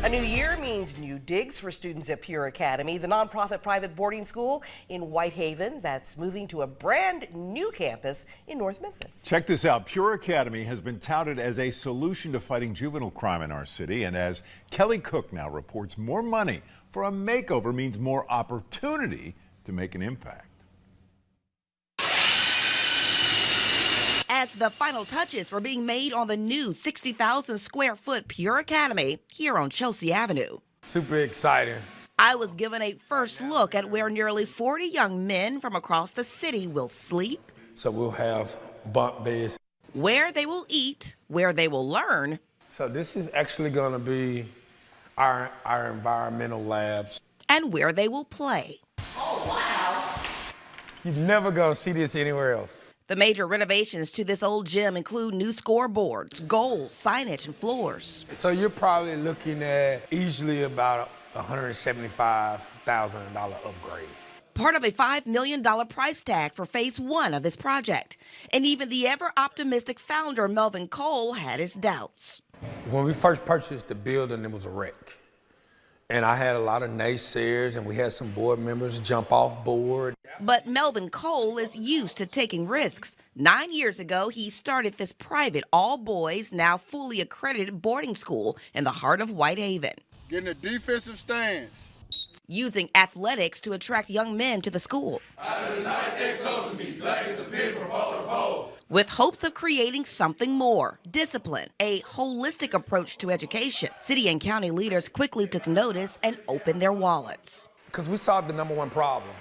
A new year means new digs for students at Pure Academy, the nonprofit private boarding school in Whitehaven that's moving to a brand new campus in North Memphis. Check this out. Pure Academy has been touted as a solution to fighting juvenile crime in our city. And as Kelly Cook now reports, more money for a makeover means more opportunity to make an impact. As the final touches were being made on the new 60,000 square foot Pure Academy here on Chelsea Avenue. Super exciting. I was given a first look at where nearly 40 young men from across the city will sleep. So we'll have bunk beds. Where they will eat, where they will learn. So this is actually going to be our environmental labs. And where they will play. Oh, wow. You're never going to see this anywhere else. The major renovations to this old gym include new scoreboards, goals, signage, and floors. So you're probably looking at easily about a $175,000 upgrade. Part of a $5 million price tag for phase one of this project. And even the ever-optimistic founder, Melvin Cole, had his doubts. When we first purchased the building, it was a wreck. And I had a lot of naysayers, and we had some board members jump off board. But Melvin Cole is used to taking risks. 9 years ago, he started this private, all-boys, now fully accredited boarding school in the heart of Whitehaven. Getting a defensive stance. Using athletics to attract young men to the school. With hopes of creating something more, discipline, a holistic approach to education. City and county leaders quickly took notice and opened their wallets. Because we solved the number one problem.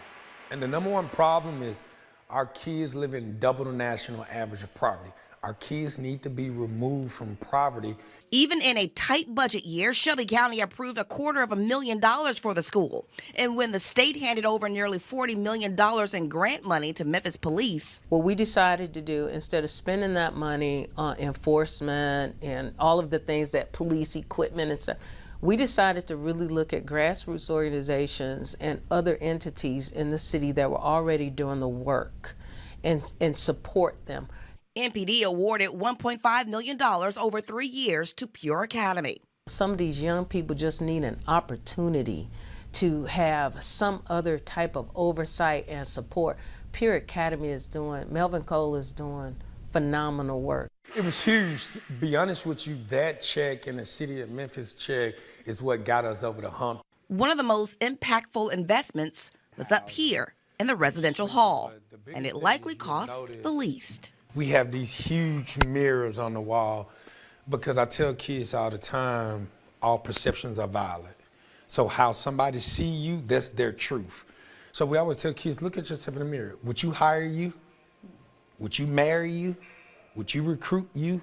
And the number one problem is our kids live in double the national average of poverty. Our kids need to be removed from poverty. Even in a tight budget year, Shelby County approved $250,000 for the school. And when the state handed over nearly $40 million in grant money to Memphis police. What we decided to do, instead of spending that money on enforcement and all of the things that police equipment and stuff, we decided to really look at grassroots organizations and other entities in the city that were already doing the work and support them. MPD awarded $1.5 million over 3 years to Pure Academy. Some of these young people just need an opportunity to have some other type of oversight and support. Pure Academy is doing, Melvin Cole is doing phenomenal work. It was huge. To be honest with you, that check and the city of Memphis check is what got us over the hump. One of the most impactful investments was up here in the residential hall, and it likely cost the least. We have these huge mirrors on the wall because I tell kids all the time, all perceptions are valid. So how somebody see you, that's their truth. So we always tell kids, look at yourself in the mirror. Would you hire you? Would you marry you? Would you recruit you?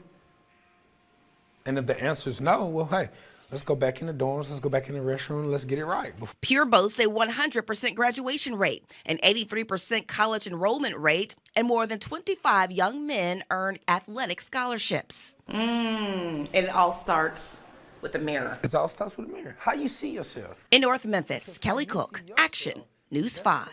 And if the answer is no, well, hey, let's go back in the dorms, let's go back in the restroom, let's get it right. Pure boasts a 100% graduation rate, an 83% college enrollment rate, and more than 25 young men earn athletic scholarships. And it all starts with a mirror. It all starts with a mirror. How you see yourself. In North Memphis, Kelly Cook, Action News 5.